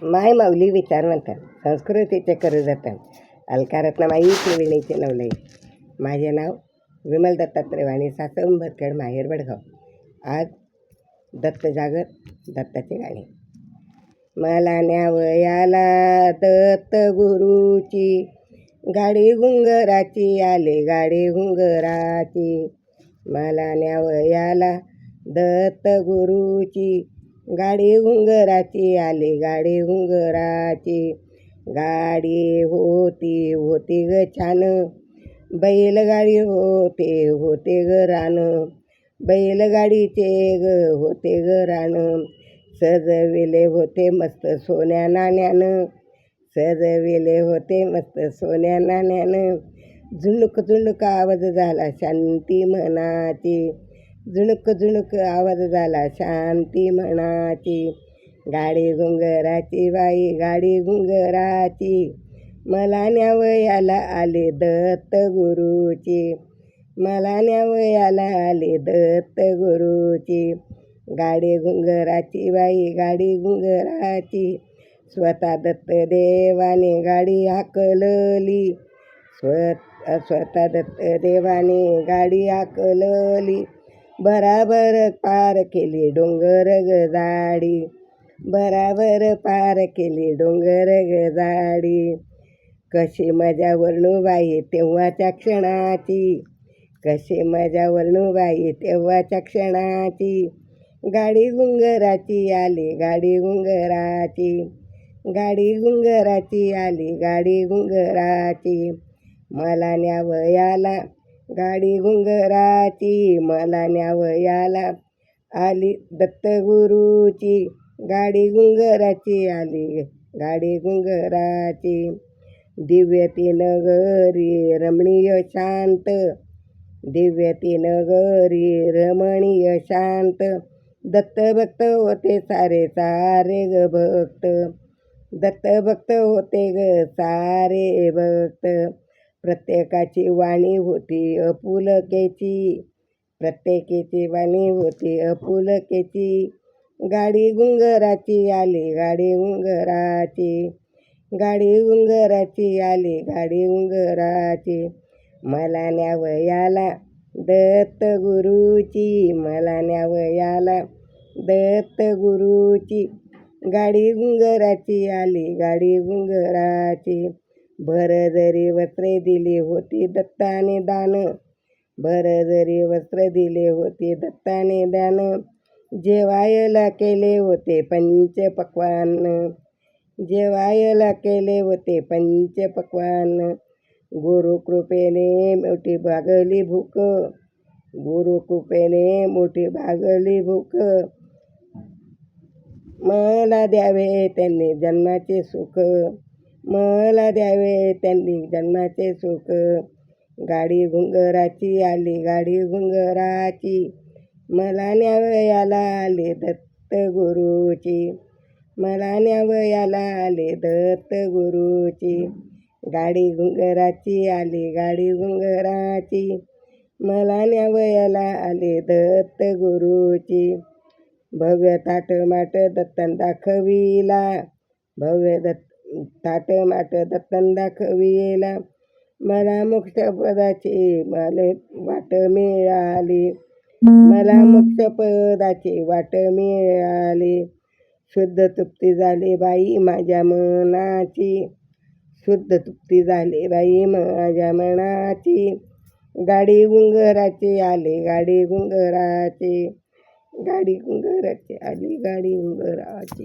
माय माऊली विचारवंत संस्कृतीचे करू जतन अलकारत्न माई त्रिवेणीचे नवलई. माझे नाव विमल दत्तात्रय वाणी, सासव भरखेड, माहेर वडगाव. आज दत्त जागर, दत्ताची गाणी. मला न्यावयाला दत्त गुरुची गाडी घुंगराची, आले गाडी घुंगराची. मला न्यावयाला दत्त गुरुची गाडी घुंगराची, आली गाडी घुंगराची. गाडी होती ग छान, बैलगाडी होते ग रान. बैलगाडीचे होते ग रान. सजविले होते मस्त सोन्या नाण्यानं, सजविले होते मस्त सोन्या नाण्यानं. झुणूक झुणूक आवाज झाला शांती मनाची, झुणूक झुणूक आवाज झाला शांती मनाची. गाडी घुंगराची बाई, गाडी घुंगराची. मला न्यावयाला आले दत्त गुरुची, मला न्यावयाला आले दत्त गुरुची. गाडी घुंगराची बाई, गाडी घुंगराची. स्वतः दत्त देवाने गाडी हाकलली, स्वतः दत्त देवाने गाडी हाकलली. बराबर पार केली डोंगर ग झाडी, बराबर पार केली डोंगर ग झाडी. कशी मजा वर्णूबाई तेव्हाच्या क्षणाची, कशी मजा वर्णूबाई तेव्हाच्या क्षणाची. गाडी घुंगराची आली, गाडी घुंगराची. गाडी घुंगराची आली, गाडी घुंगराची. मला न्यावयाला गाडी घुंगराची, मला न्यावयाला आली दत्त गुरुची. गाडी घुंगराची आली, गाडी घुंगराची. दिव्यती नगरी रमणीय शांत, दिव्यती नगरी रमणीय शांत. दत्त भक्त होते सारे सारे ग भक्त, दत्त भक्त होते ग सारे भक्त. प्रत्येकाची वाणी होती अपुलकेची, प्रत्येकाची वाणी होती अपुलकेची. गाडी घुंगराची आली, गाडी घुंगराची. गाडी घुंगराची आली, गाडी घुंगराची. मला न्यावयाला दत्त गुरुची, मला न्यावयाला दत्त गुरुची. गाडी घुंगराची आली, गाडी घुंगराची. भरजरी वस्त्रे दिली होती दत्ताने दान, भरजरी वस्त्र दिले होते दत्ताने दान. जेवायला केले होते पंचपक्वान, जेवायला केले होते पंचपक्वान. गुरुकृपेने मोठी भागली भूक, गुरुकृपेने मोठी भागली भूक. मला द्यावे त्यांनी जन्माचे सुख, मला द्यावे त्यांनी जन्माचे सुख. गाडी घुंगराची आली, गाडी घुंगराची. मला न्यावयाला आले दत्त गुरुची, मला न्यावयाला आले दत्त गुरुची. गाडी घुंगराची आली, गाडी घुंगराची. मला न्यावयाला आले दत्त गुरुची. भव्य थाटमाट दत्तन दाखविला, भव्य थाटमाट दत्तन दाखविला. मला मोक्षपदाची वाट मिळाली, मला मोक्षपदाची वाट मिळाली. शुद्ध तृप्ती झाली बाई माझ्या मनाची, शुद्ध तृप्ती झाली बाई माझ्या मनाची. गाडी घुंगराची आली, गाडी घुंगराची. गाडी घुंगराची आली, गाडी घुंगराची.